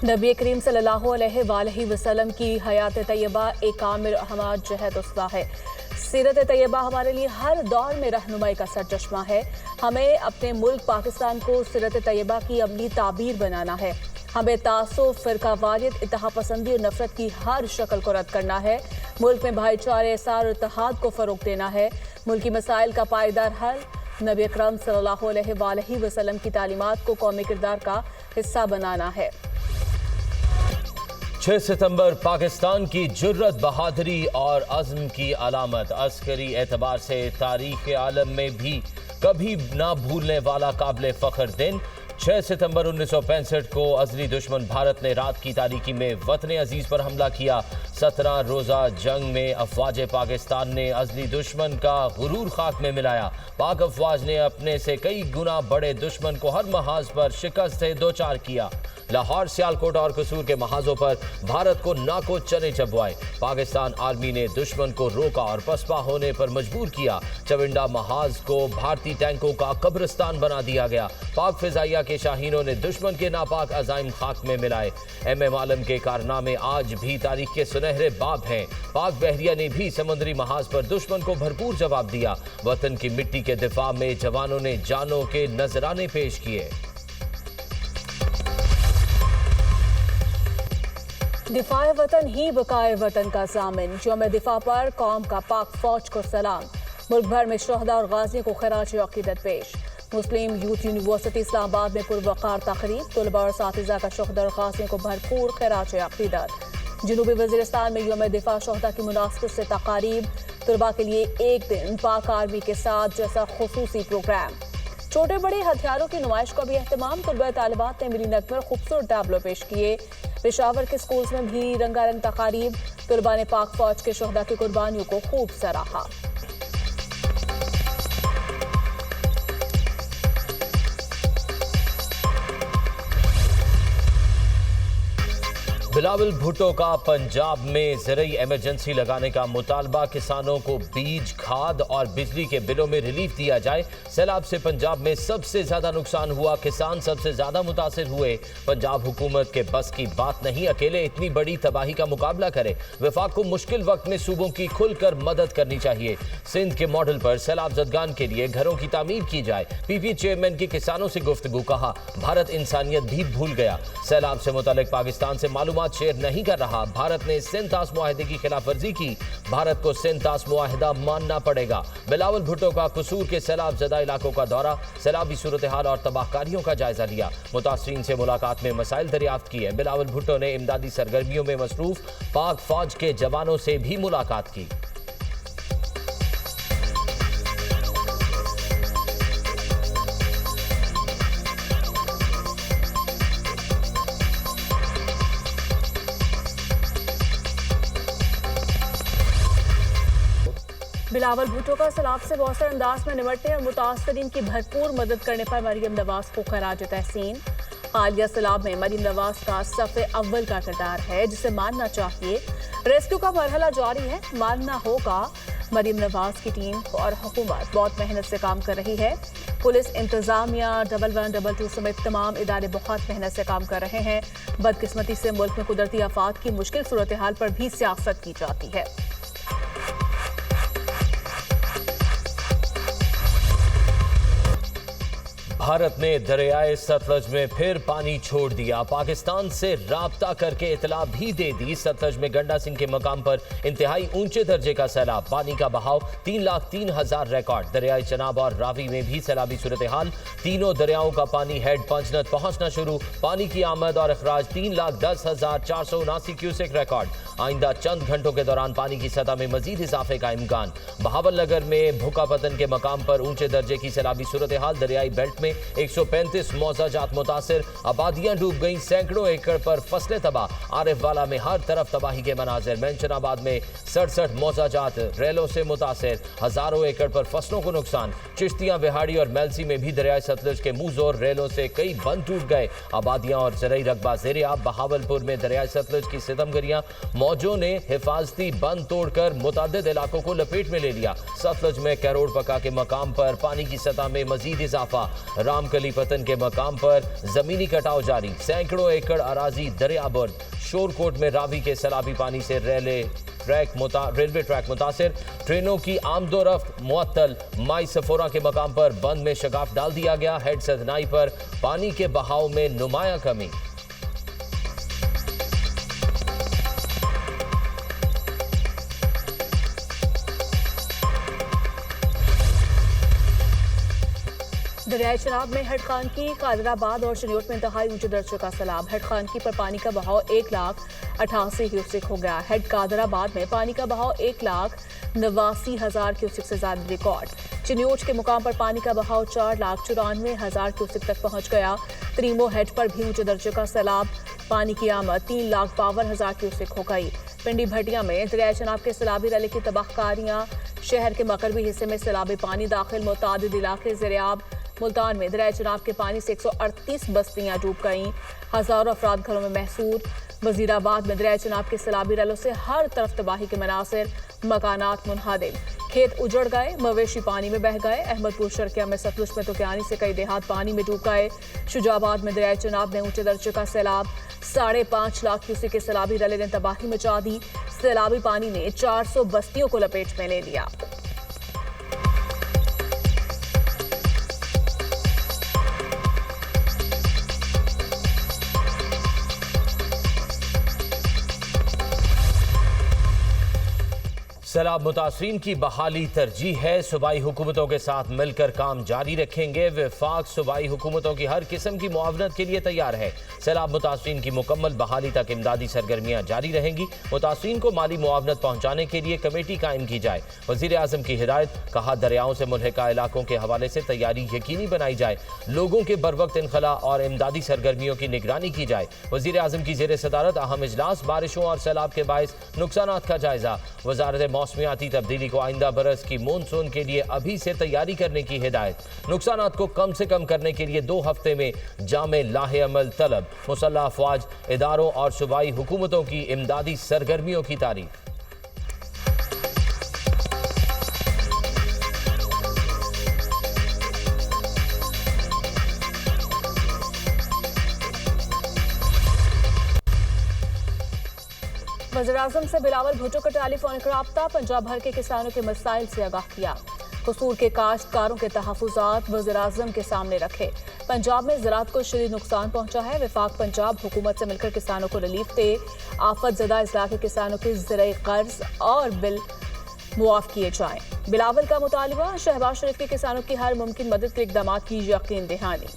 नबी करीम सल्लल्लाहु अलैहि वसल्लम की हयात तैयबा एक कामिल हमाद जहद उसवा है। सीरत तैयबा हमारे लिए हर दौर में रहनुमाई का सरचश्मा है। हमें अपने मुल्क पाकिस्तान को सीरत तैयबा की अमली ताबीर बनाना है। हमें तासुब, फिरकावारियत, इत्तेहाद पसंदी और नफरत की हर शक्ल को रद्द करना है। मुल्क में भाईचारे, एहसार और इत्तेहाद को फरोग देना है। मुल्की मसाइल का पायदार हल नबी अकरम सल्लल्लाहु अलैहि वसल्लम की तालीमात को कौमी किरदार का हिस्सा बनाना है। 6 सितंबर पाकिस्तान की जुर्रत, बहादुरी और अज़्म की अलामत। अस्करी एतबार से तारीख़ आलम में भी कभी ना भूलने वाला काबिल फ़ख्र दिन। 6 सितंबर 1965 को अज़ली दुश्मन भारत ने रात की तारीकी में वतन अजीज़ पर हमला किया। 17 रोज़ा जंग में अफवाज पाकिस्तान ने अज़ली दुश्मन का गुरूर खाक में मिलाया। पाक अफवाज ने अपने से कई गुना बड़े दुश्मन को हर महाज पर शिकस्त से दो चार किया। लाहौर, सियालकोट और कसूर के महाजों पर भारत को नाको चने चबवाए। पाकिस्तान आर्मी ने दुश्मन को रोका और पसपा होने पर मजबूर किया। चविंडा महाज को भारतीय टैंकों का कब्रिस्तान बना दिया गया। पाक फिजाइया के शाहीनों ने दुश्मन के नापाक अजाइम खाक में मिलाए। एम आलम के कारनामे आज भी तारीख के सुनहरे बाब हैं। पाक बहरिया ने भी समुद्री महाज पर दुश्मन को भरपूर जवाब दिया। वतन की मिट्टी के दिफा में जवानों ने जानों के नजराने पेश किए। दिफाए वतन ही बकाए वतन का ज़ामिन। यौम दिफा पर कौम का पाक फौज को सलाम। मुल्क भर में शहदा और गाजियों को खराज अकीदत पेश। मुस्लिम यूथ यूनिवर्सिटी इस्लामाबाद में पुरवकार तकरीब। तलबा और साथिज़ा का शहदा और गाजियों को भरपूर खराज अकीदत। जनूबी वज़ीरिस्तान में यौम दिफा शहदा की मुनासबत से तकारीब। तलबा के लिए एक दिन पाक आर्मी के साथ जैसा खुसूसी प्रोग्राम। छोटे बड़े हथियारों की नुमाइश का भी एहतमाम। तलबा तालिबात ने मिली नगमे और खूबसूरत टैबलो पेश किए। पेशावर के स्कूल्स में भी रंगारंग तकारीब। तलबा ने पाक फौज के शहदा की कुर्बानियों को खूब सराहा। बिलावल भुट्टो का पंजाब में ज़रूरी इमरजेंसी लगाने का मुतालबा। किसानों को बीज, खाद और बिजली के बिलों में रिलीफ दिया जाए। सैलाब से पंजाब में सबसे ज्यादा नुकसान हुआ। किसान सबसे ज्यादा मुतासिर हुए। पंजाब हुकूमत के बस की बात नहीं अकेले इतनी बड़ी तबाही का मुकाबला करे। वफाक को मुश्किल वक्त में सूबों की खुलकर मदद करनी चाहिए। सिंध के मॉडल पर सैलाब ज़दगान के लिए घरों की तामीर की जाए। पीपी चेयरमैन की किसानों से गुफ्तगू। कहा, भारत इंसानियत भी भूल गया। सैलाब से मुतालिक पाकिस्तान से मालूमात शेयर नहीं कर रहा। भारत ने सिंतास मुआहदे की खिलाफ वर्जी की। भारत को सिंतास मुआहदा मानना पड़ेगा। बिलावल भुट्टो का कसूर के सैलाब ज़दा इलाकों का दौरा। सैलाबी सूरत हाल और तबाहकारियों का जायजा लिया। मुतासरीन से मुलाकात में मसाइल दरियाफ्त किए। बिलावल भुट्टो ने इमदादी सरगर्मियों में मसरूफ पाक फौज के जवानों से भी मुलाकात की। बिलावल भुट्टो का सैलाब से मौसर अंदाज में निपटने और मुतासरीन की भरपूर मदद करने पर मरियम नवाज को खराज तहसीन। हालिया सैलाब में मरियम नवाज का सफ़े अव्वल का किरदार है, जिसे मानना चाहिए। रेस्क्यू का मरहला जारी है, मानना होगा। मरियम नवाज की टीम और हुकूमत बहुत मेहनत से काम कर रही है। पुलिस, इंतजामिया, 112 समेत तमाम इदारे बहुत मेहनत से काम कर रहे हैं। बदकिस्मती से मुल्क में कुदरती आफात की मुश्किल सूरत हाल पर भी सियासत की जाती है। भारत ने दरियाए सतलज में फिर पानी छोड़ दिया। पाकिस्तान से राब्ता करके इतला भी दे दी। सतलज में गंडा सिंह के मकाम पर इंतहाई ऊंचे दर्जे का सैलाब। पानी का बहाव 3,03,000 रिकॉर्ड। दरियाए चनाब और रावी में भी सैलाबी सूरत हाल। तीनों दरियाओं का पानी हेड पंचनद पहुंचना शुरू। पानी की आमद और अखराज 3,10,479 क्यूसेक रिकॉर्ड। आइंदा चंद घंटों के दौरान पानी की सतह में मजीद इजाफे का इम्कान। बहावल नगर में भुक्का पतन के मकाम पर ऊंचे दर्जे की सैलाबी सूरत हाल। दरियाई बेल्ट में 135 मौजाजात मुतासिर। आबादियां डूब गईं। सैकड़ों एकड़ पर फसलें तबाह। आरिफ वाला में हर तरफ तबाही के मनाजिर। मेंशनाबाद में 67 मौजाजात रेलों से मुतासिर। हजारों एकड़ पर फसलों को नुकसान। चिश्तियां, विहाड़ी और मेलसी में भी दरियाए सतलज के मुंह जोर रेलों से कई बंद टूट गए। आबादियां और ज़रई रकबा ज़ेरे आब। बहावलपुर में दरियाए सतलज की सितमगरियां। मौजों ने हिफाजती बंद तोड़कर मुतादिद इलाकों को लपेट में ले लिया। सतलज में कैरोड़ पका के मकाम पर पानी की सतह में मजीद इजाफा। रामकली पतन के मकाम पर जमीनी कटाव जारी, सैकड़ों एकड़ अराजी दरियाबर्द। शोरकोट में रावी के सैलाबी पानी से रेलवे ट्रैक मुतासिर, ट्रेनों की आमदोरफ्त मुअत्तल। माई सफोरा के मकाम पर बंद में शगाफ डाल दिया गया, हेड सदनाई पर पानी के बहाव में नुमाया कमी। दरियाई चनाब में हेड खानकी, कादराबाद और शनियोट में इंतहाई ऊंचे दर्जे का सैलाब। हेड खानकी पर पानी का बहाव 1,88,000 क्यूसेक हो गया। हेड कादराबाद में पानी का बहाव 1,89,000 क्यूसेक से ज्यादा रिकॉर्ड। चिन्योट के मुकाम पर पानी का बहाव 4,94,000 क्यूसेक तक पहुंच गया। त्रीमो हेड पर भी ऊंचे दर्जे का सैलाब, पानी की आमद 3,52,000 क्यूसेक हो गई। पिंडी भटिया में दरियाई चनाब के सैलाबी रले की तबाहकारियां, शहर के मगरबी हिस्से में सैलाबी पानी दाखिल, मुतादिद इलाके ज़ेर-ए-आब। मुल्तान में दरियाई चनाब के पानी से 138 बस्तियां डूब गईं, हजारों अफराद घरों में महसूर। वजीराबाद में दरियाई चनाब के सैलाबी रलों से हर तरफ तबाही के मनासिर, मकानात मुनहदिम, खेत उजड़ गए, मवेशी पानी में बह गए। अहमदपुर शर्किया में सतलुज में तुकियानी से कई देहात पानी में डूब गए। शुजाबाद में दरियाई चनाब में ऊंचे दर्जे का सैलाब, 5.5 लाख क्यूसेक के सैलाबी रले ने तबाही मचा दी। सैलाबी पानी ने 400 बस्तियों को लपेट में ले लिया। सैलाब मुतासरीन की बहाली तरजीह है, सूबाई हुकूमतों के साथ मिलकर काम जारी रखेंगे। वफाक सूबाई हुकूमतों की हर किस्म की मुआवनत के लिए तैयार है। सैलाब मुतासरीन की मुकम्मल बहाली तक इमदादी सरगर्मियाँ जारी रहेंगी। मुतासरीन को माली मुआवनत पहुँचाने के लिए कमेटी कायम की जाए। वज़ीर आज़म की हिदायत, कहा दरियाओं से मुल्हिका इलाकों के हवाले से तैयारी यकीनी बनाई जाए। लोगों के बरवक्त इनखला और इमदादी सरगर्मियों की निगरानी की जाए। वज़ीर आज़म की ज़ेर सदारत अहम इजलास, बारिशों और सैलाब के बायस नुकसानात का जायजा। वज़ारत मौसमियाती तब्दीली को आइंदा बरस की मानसून के लिए अभी से तैयारी करने की हिदायत। नुकसानात को कम से कम करने के लिए 2 हफ्ते में जामे लाहे अमल तलब। मुसल्लह अफवाज, इदारों और सूबाई हुकूमतों की इमदादी सरगर्मियों की तारीफ। वज़ीर-ए-आज़म से बिलावल भुट्टो का टेलीफोनिक राब्ता, पंजाब भर के किसानों के मसाइल से आगाह किया। कसूर के काश्तकारों के तहफ़्फ़ुज़ात वज़ीर-ए-आज़म के सामने रखे। पंजाब में ज़राअत को शदीद नुकसान पहुंचा है। वफाक पंजाब हुकूमत से मिलकर किसानों को रिलीफ दे। आफत ज़दा अज़ला के किसानों के ज़राई कर्ज और बिल मुआफ़ किए जाएं। बिलावल का मुतालबा, शहबाज शरीफ के किसानों की हर मुमकिन मदद के इक़दाम की यकीन दहानी।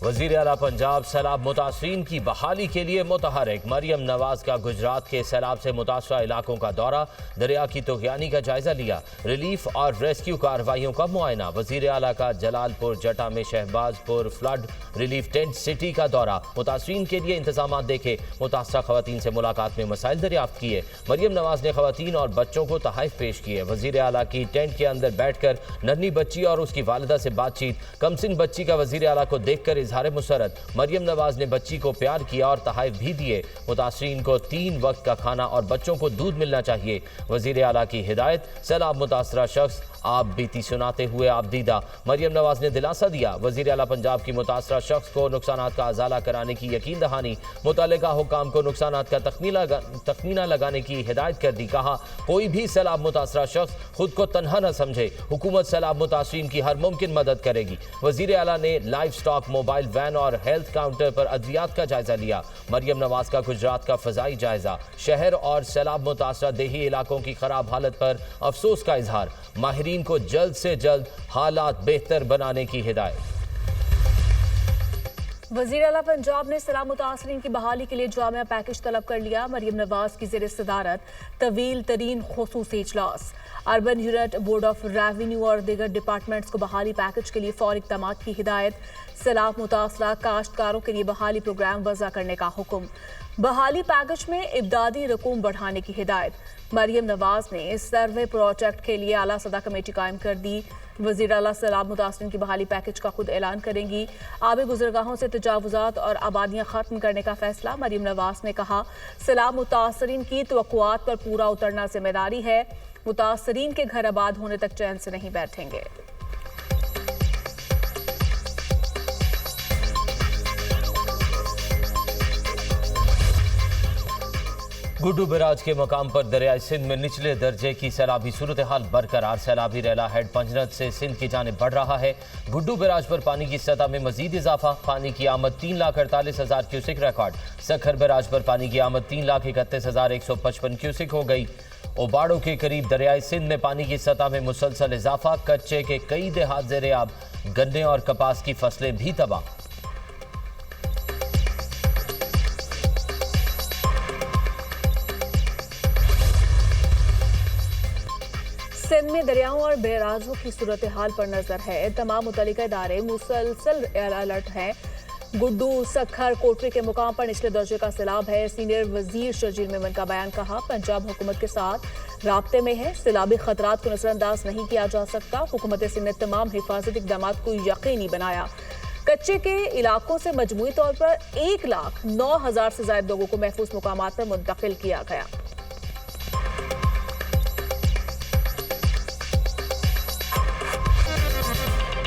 वज़ीर आला पंजाब सैलाब मुतासरीन की बहाली के लिए मुतहरिक। मरियम नवाज का गुजरात के सैलाब से मुतासरा इलाकों का दौरा, दरिया की तुग़यानी का जायजा लिया। रिलीफ और रेस्क्यू कार्रवाइयों का मुआयना। वज़ीर आला का जलालपुर जटा में Shahbazpur flood relief tent city का दौरा, मुतासरीन के लिए इंतजाम देखे। मुतासरा खवातीन से मुलाकात में मसाइल दरियाफ्त किए। मरियम नवाज ने खवातीन और बच्चों को तहाइफ पेश किए। वज़ीर आला की टेंट के अंदर बैठकर नन्ही बच्ची और उसकी वालिदा से बातचीत। कमसिन बच्ची का वज़ीर आला को देखकर इजहार मुसरत। मरियम नवाज ने बच्ची को प्यार किया और तहाइफ भी दिए। मुतासरीन को 3 वक्त का खाना और बच्चों को दूध मिलना चाहिए। वज़ीर आला की हिदायत, सैलाब मुतासरा शख्स आप बीती सुनाते हुए आप दीदा। मरियम नवाज ने दिलासा दिया। वज़ीर आला पंजाब की मुतासरा शख्स को नुकसानात का अजाला कराने की यकीन दहानी। मुतल्लिका हुकाम को नुकसानात का तखमीना लगाने की हिदायत कर दी। कहा कोई भी सैलाब मुतासरा शख्स खुद को तनहा न समझे। हुकूमत सैलाब मुतासरीन की हर मुमकिन मदद करेगी। वज़ीर आला ने लाइव स्टॉक, मोबाइल वैन और हेल्थ काउंटर पर अद्वियात का जायजा लिया। मरियम नवाज का गुजरात का फ़ज़ाई जायजा। शहर और सैलाब मुतासरा देही इलाकों की खराब हालत पर अफसोस का इजहार। माहिरीन को जल्द से जल्द हालात बेहतर बनाने की हिदायत। वज़ीर आला पंजाब ने सैलाब मुतासरीन की बहाली के लिए जामिया पैकेज तलब कर लिया। मरियम नवाज की ज़ेर सदारत तवील तरीन खुसूसी इजलास। Urban unit, board of revenue और दीगर डिपार्टमेंट्स को बहाली पैकेज के लिए फौरी इक़दामात की हिदायत। सैलाब मुतासरा काश्तकारों के लिए बहाली प्रोग्राम वज़ा करने का हुक्म। बहाली पैकेज में इमदादी रकूम बढ़ाने की हिदायत। मरियम नवाज ने इस सर्वे प्रोजेक्ट के लिए आला सदा कमेटी कायम कर दी। वजीर आला सैलाब मुतासरीन की बहाली पैकेज का खुद ऐलान करेंगी। आबे गुजरगाहों से तजावुजात और आबादियां खत्म करने का फैसला। मरियम नवाज ने कहा, सैलाब मुतासरीन की तवक्कुआत पर पूरा उतरना जिम्मेदारी है। मुतासरीन के घर आबाद होने तक चैन से नहीं बैठेंगे। गुड्डू बैराज के मकाम पर दरियाई सिंध में निचले दर्जे की सैलाबी सूरत हाल बरकरार। सैलाबी रेला हेड पंजनद से सिंध की जानिब बढ़ रहा है। गुड्डू बैराज पर पानी की सतह में मजीद इजाफा। पानी की आमद 3,48,000 क्यूसिक रिकॉर्ड। सखर बैराज पर पानी की आमद 3,31,155 क्यूसिक हो गई। ओबाड़ो के करीब दरियाई सिंध में पानी की सतह में मुसलसल इजाफा। कच्चे के कई देहात ज़ेर-ए-आब। गन्ने और कपास की फसलें भी तबाह। सिंध में दरियाओं और बैराजों की सूरत हाल पर नजर है। तमाम मुतल्लिका इदारे मुसलसल अलर्ट हैं। गुड्डू, सखर, कोटरी के मुकाम पर निचले दर्जे का सैलाब है। सीनियर वजीर शर्जील मेमन का बयान। कहा, पंजाब हुकूमत के साथ राब्ते में है। सैलाबी खतरात को नजरअंदाज नहीं किया जा सकता। हुकूमत सिंध ने तमाम हिफाजती इक़दाम को यकीनी बनाया। कच्चे के इलाकों से मजमूई तौर पर 1,09,000 से ज्यादा लोगों को महफूज मुकामात पर मुंतकिल किया गया।